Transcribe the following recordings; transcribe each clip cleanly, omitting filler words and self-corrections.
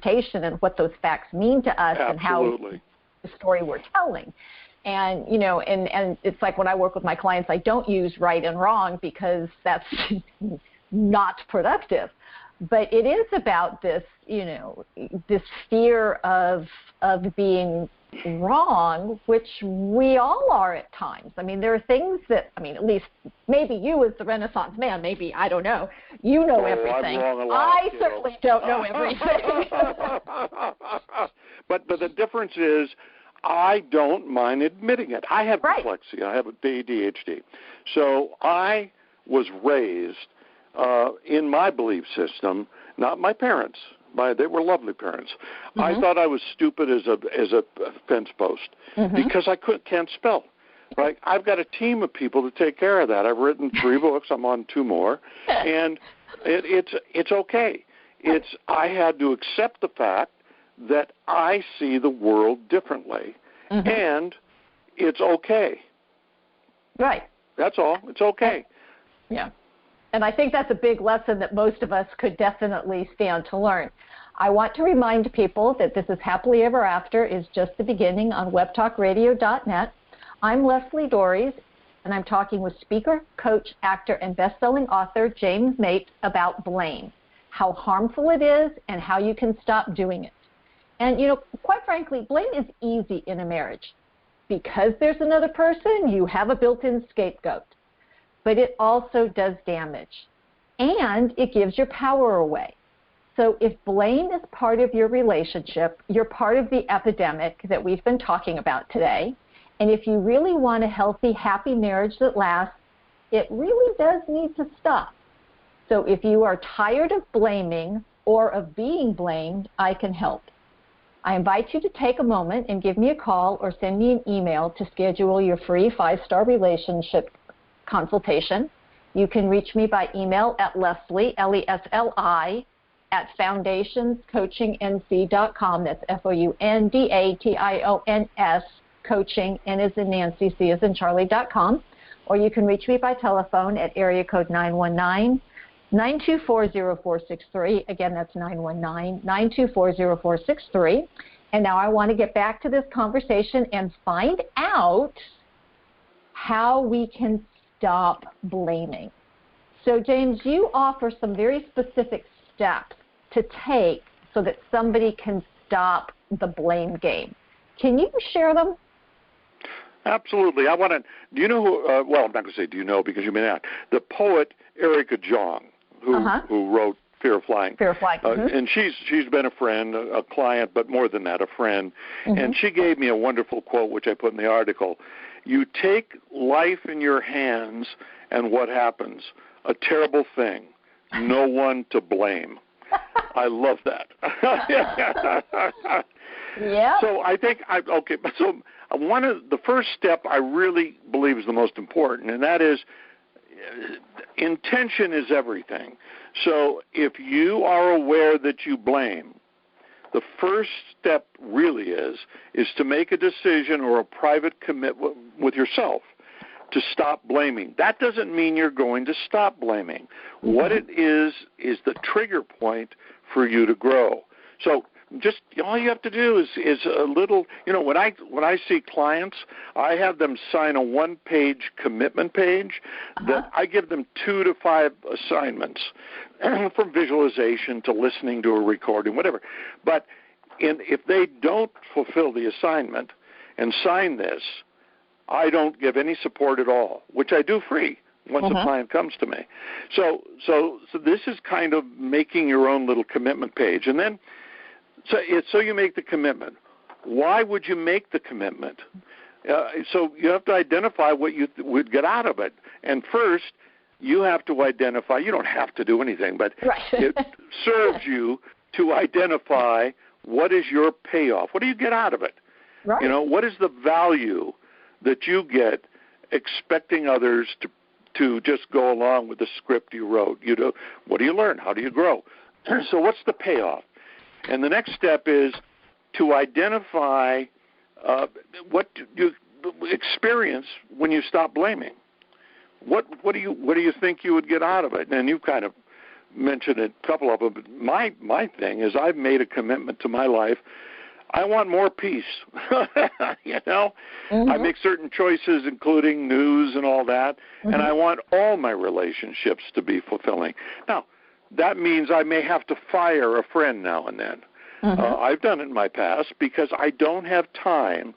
interpretation and what those facts mean to us. Absolutely. And how the story we're telling. And, and it's like when I work with my clients, I don't use right and wrong because that's not productive. But it is about this, this fear of being wrong, which we all are at times. I mean, there are things that, at least maybe you as the Renaissance man, maybe, I don't know, everything. I'm wrong a lot, I certainly don't know everything. But the difference is I don't mind admitting it. I have dyslexia. I have ADHD. So I was raised in my belief system, not my parents. They were lovely parents. Mm-hmm. I thought I was stupid as a fence post because I can't spell. Right? I've got a team of people to take care of that. I've written 3 books. I'm on 2 more, and it's okay. I had to accept the fact that I see the world differently, and it's okay. Right. That's all. It's okay. Yeah. And I think that's a big lesson that most of us could definitely stand to learn. I want to remind people that This is Happily Ever After is just the beginning on webtalkradio.net. I'm Leslie Dories, and I'm talking with speaker, coach, actor, and best-selling author James Mate about blame, how harmful it is, and how you can stop doing it. And, quite frankly, blame is easy in a marriage. Because there's another person, you have a built-in scapegoat. But it also does damage, and it gives your power away. So if blame is part of your relationship, you're part of the epidemic that we've been talking about today. And if you really want a healthy, happy marriage that lasts, it really does need to stop. So if you are tired of blaming or of being blamed, I can help. I invite you to take a moment and give me a call or send me an email to schedule your free 5-star relationship consultation. You can reach me by email at Leslie, Lesli, at foundationscoachingnc.com. That's FOUNDATIONS, coaching, N as in Nancy, C as in Charlie.com. Or you can reach me by telephone at area code 919-924-0463. Again, that's 919-924-0463. And now I want to get back to this conversation and find out how we can stop blaming. So, James, you offer some very specific steps to take so that somebody can stop the blame game. Can you share them? Absolutely. I want to. Do you know who? Well, I'm not going to say do you know because you may not. The poet Erica Jong, who wrote Fear of Flying. Fear of Flying. And she's been a friend, a client, but more than that, a friend. And she gave me a wonderful quote, which I put in the article. You take life in your hands, and what happens? A terrible thing. No one to blame. I love that. Yeah. So I think So the first step I really believe is the most important, and that is intention is everything. So if you are aware that you blame, the first step really is to make a decision or a private commitment with yourself to stop blaming. That doesn't mean you're going to stop blaming. What it is the trigger point for you to grow. So just all you have to do is a little, when I see clients, I have them sign a 1-page commitment page that I give them 2 to 5 assignments from visualization to listening to a recording, whatever. But if they don't fulfill the assignment and sign this, I don't give any support at all, which I do free once a client comes to me. So this is kind of making your own little commitment page. And then, so you make the commitment. Why would you make the commitment? So you have to identify what you would get out of it. And first, you have to identify, you don't have to do anything, but it serves you to identify what is your payoff. What do you get out of it? Right. What is the value that you get expecting others to just go along with the script you wrote? What do you learn? How do you grow? So what's the payoff? And the next step is to identify what you experience when you stop blaming. What do you think you would get out of it? And you kind of mentioned a couple of them, but my thing is I've made a commitment to my life. I want more peace. You know, I make certain choices, including news and all that, and I want all my relationships to be fulfilling. Now, that means I may have to fire a friend now and then. I've done it in my past because I don't have time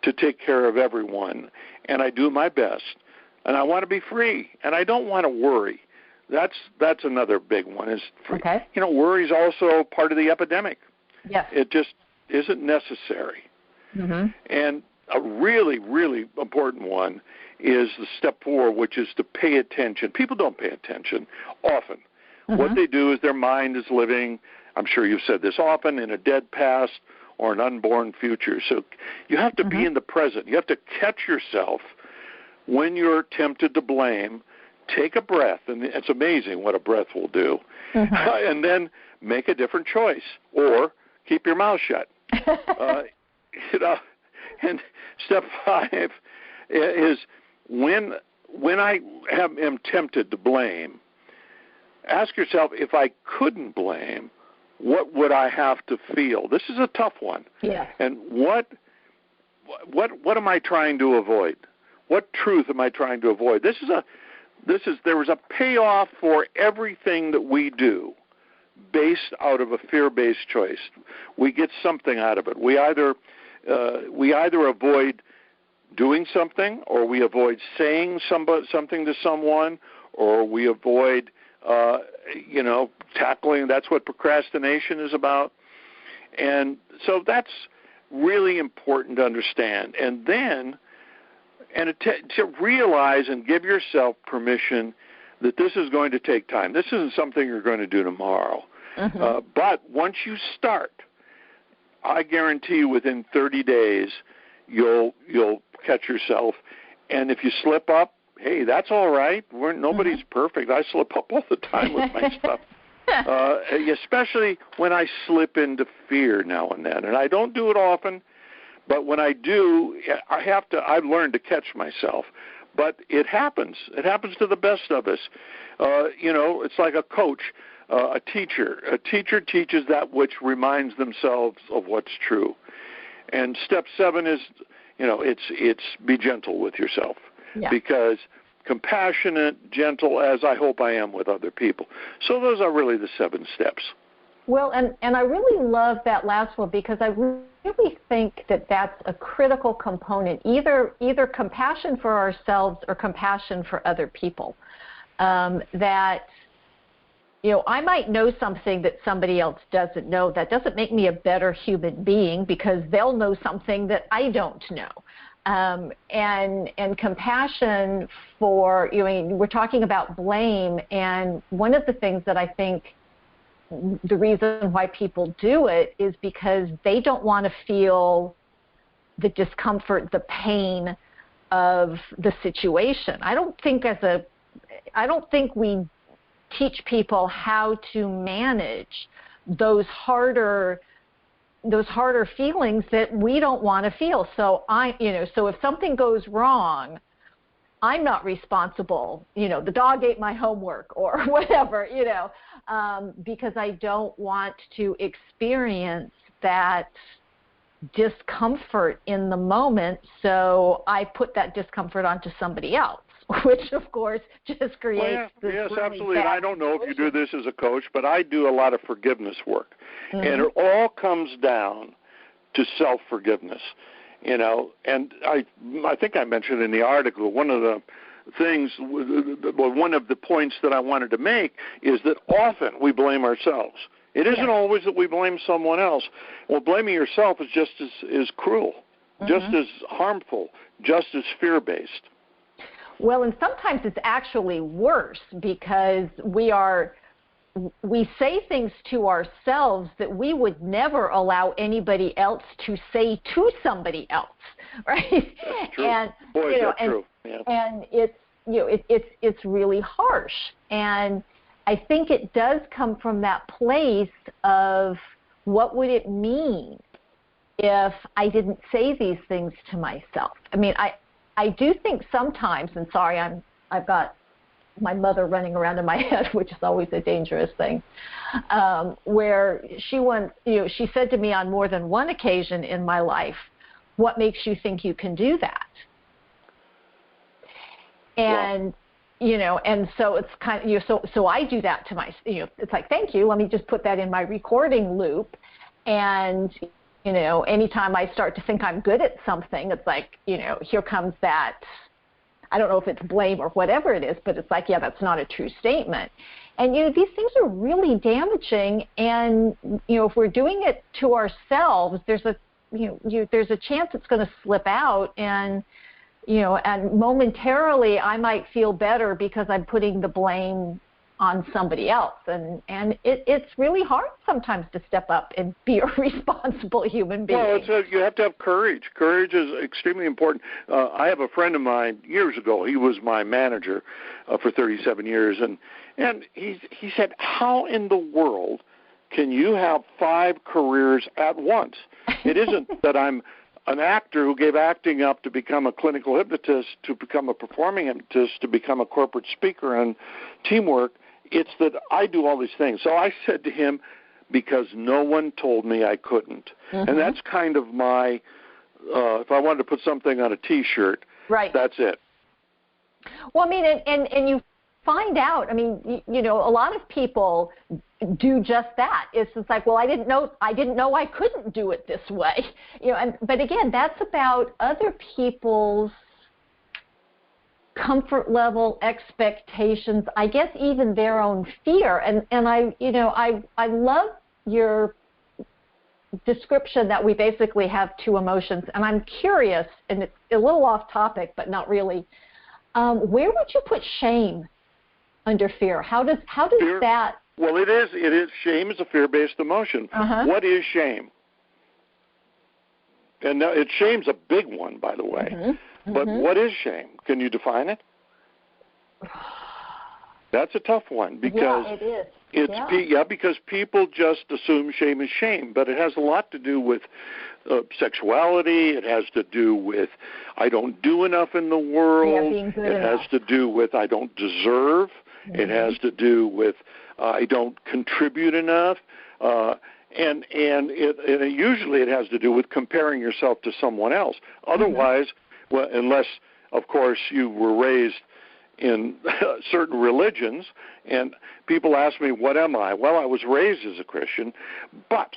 to take care of everyone, and I do my best, and I want to be free, and I don't want to worry. That's another big one. Is you know, worry is also part of the epidemic. Yes. It just isn't necessary. And a really, really important one is the step 4, which is to pay attention. People don't pay attention often. What they do is their mind is living, I'm sure you've said this often, in a dead past or an unborn future. So you have to be in the present. You have to catch yourself when you're tempted to blame. Take a breath, and it's amazing what a breath will do, and then make a different choice, or keep your mouth shut. You know, and step 5 is when I am tempted to blame, ask yourself, if I couldn't blame, what would I have to feel? This is a tough one. Yeah. And what am I trying to avoid? What truth am I trying to avoid? There was a payoff for everything that we do based out of a fear-based choice. We get something out of it. We either avoid doing something, or we avoid saying something to someone, or we avoid tackling. That's what procrastination is about. And so that's really important to understand. And then, to realize and give yourself permission that this is going to take time. This isn't something you're going to do tomorrow. But once you start, I guarantee you within 30 days you'll catch yourself. And if you slip up, hey, that's all right. Nobody's perfect. I slip up all the time with my stuff. Especially when I slip into fear now and then. And I don't do it often, but when I do, I've learned to catch myself. But it happens. It happens to the best of us. It's like a coach, a teacher. A teacher teaches that which reminds themselves of what's true. And step 7 is, it's be gentle with yourself. Yeah. Because compassionate, gentle, as I hope I am with other people. So those are really the 7 steps. Well, and I really love that last one, because I really think that that's a critical component, either compassion for ourselves or compassion for other people. That, I might know something that somebody else doesn't know. That doesn't make me a better human being, because they'll know something that I don't know. And compassion for, we're talking about blame, and one of the things that I think the reason why people do it is because they don't want to feel the discomfort, the pain of the situation. I don't think we teach people how to manage those harder feelings that we don't want to feel. So so if something goes wrong, I'm not responsible. The dog ate my homework or whatever, because I don't want to experience that discomfort in the moment. So I put that discomfort onto somebody else, which of course just creates this yes, really absolutely. bad I don't know if you do this as a coach, but I do a lot of forgiveness work, and it all comes down to self-forgiveness. And I think I mentioned in the article, one of the points that I wanted to make is that often we blame ourselves. It isn't always that we blame someone else. Well, blaming yourself is just as cruel, just as harmful, just as fear-based. Well, and sometimes it's actually worse, because we say things to ourselves that we would never allow anybody else to say to somebody else, right? That's true. And that's true. Yeah. And it's really harsh. And I think it does come from that place of, what would it mean if I didn't say these things to myself? I mean, I do think sometimes, and sorry, I've got my mother running around in my head, which is always a dangerous thing, where she said to me on more than one occasion in my life, "What makes you think you can do that?" And and so it's kind of so I do that to my it's like, thank you, let me just put that in my recording loop, and anytime I start to think I'm good at something, it's like here comes that. I don't know if it's blame or whatever it is, but it's like, yeah, that's not a true statement. And these things are really damaging, and if we're doing it to ourselves, there's a there's a chance it's going to slip out, and and momentarily I might feel better because I'm putting the blame on somebody else, and it's really hard sometimes to step up and be a responsible human being. Well, you have to have courage. Courage is extremely important. I have a friend of mine years ago. He was my manager for 37 years, and he said, "How in the world can you have 5 careers at once?" It isn't that I'm an actor who gave acting up to become a clinical hypnotist, to become a performing hypnotist, to become a corporate speaker and teamwork. It's that I do all these things. So I said to him, because no one told me I couldn't. Mm-hmm. And that's kind of my, if I wanted to put something on a T-shirt, right, that's it. Well, I mean, and you find out, I mean, a lot of people do just that. It's just like, well, I didn't know I couldn't do it this way. But again, that's about other people's comfort level, expectations, I guess even their own fear. And I love your description that we basically have 2 emotions. And I'm curious, and it's a little off topic, but not really. Where would you put shame under fear? How does fear, that? Well, it is. Shame is a fear-based emotion. Uh-huh. What is shame? And shame's a big one, by the way. Mm-hmm. But what is shame? Can you define it? That's a tough one because it is. Because people just assume shame is shame, but it has a lot to do with sexuality. It has to do with I don't do enough in the world. Being good it enough. Has to do with I don't deserve. Mm-hmm. It has to do with I don't contribute enough. And usually it has to do with comparing yourself to someone else. Otherwise, well, unless, of course, you were raised in certain religions, and people ask me, what am I? Well, I was raised as a Christian, but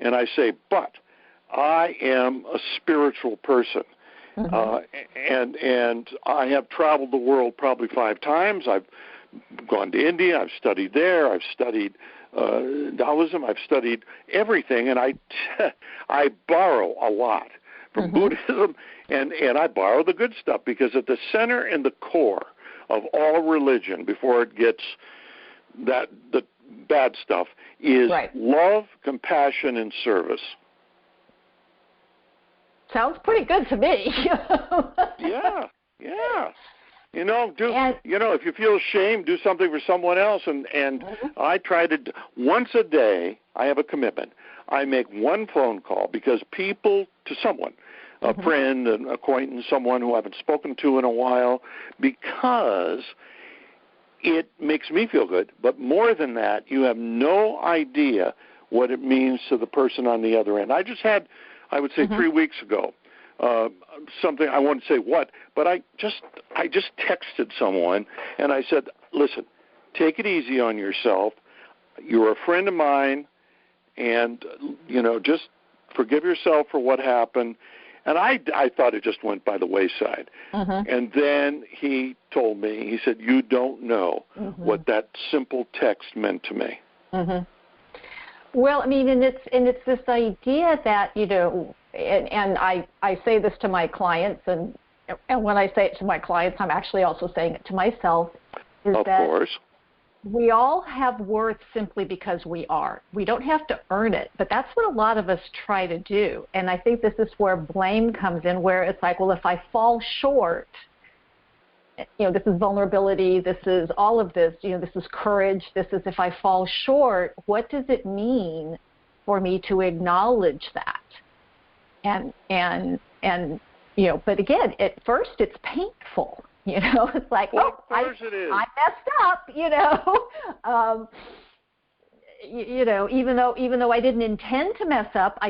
I am a spiritual person. Mm-hmm. And I have traveled the world probably 5 times. I've gone to India. I've studied there. I've studied Taoism. I've studied everything, and I borrow a lot from Buddhism, and I borrow the good stuff, because at the center and the core of all religion, before it gets the bad stuff, is love, compassion, and service. Sounds pretty good to me. Yeah. If you feel shame, do something for someone else. And I try to, once a day, I have a commitment. I make 1 phone call, because people, to someone, a friend, an acquaintance, someone who I haven't spoken to in a while, because it makes me feel good. But more than that, you have no idea what it means to the person on the other end. I just had, I would say 3 weeks ago, something, I won't say what, but I just texted someone, and I said, listen, take it easy on yourself. You're a friend of mine, and, just forgive yourself for what happened. And I thought it just went by the wayside. And then he told me, he said, you don't know what that simple text meant to me. Well, I mean, and it's this idea that, and I say this to my clients, and when I say it to my clients, I'm actually also saying it to myself, is of that course. We all have worth simply because we are. We don't have to earn it, but that's what a lot of us try to do. And I think this is where blame comes in, where it's like, well, if I fall short, this is vulnerability, this is all of this, this is courage, this is if I fall short, what does it mean for me to acknowledge that? And but again, at first it's painful. You know, it's like, well, I messed up. You know, even though I didn't intend to mess up, I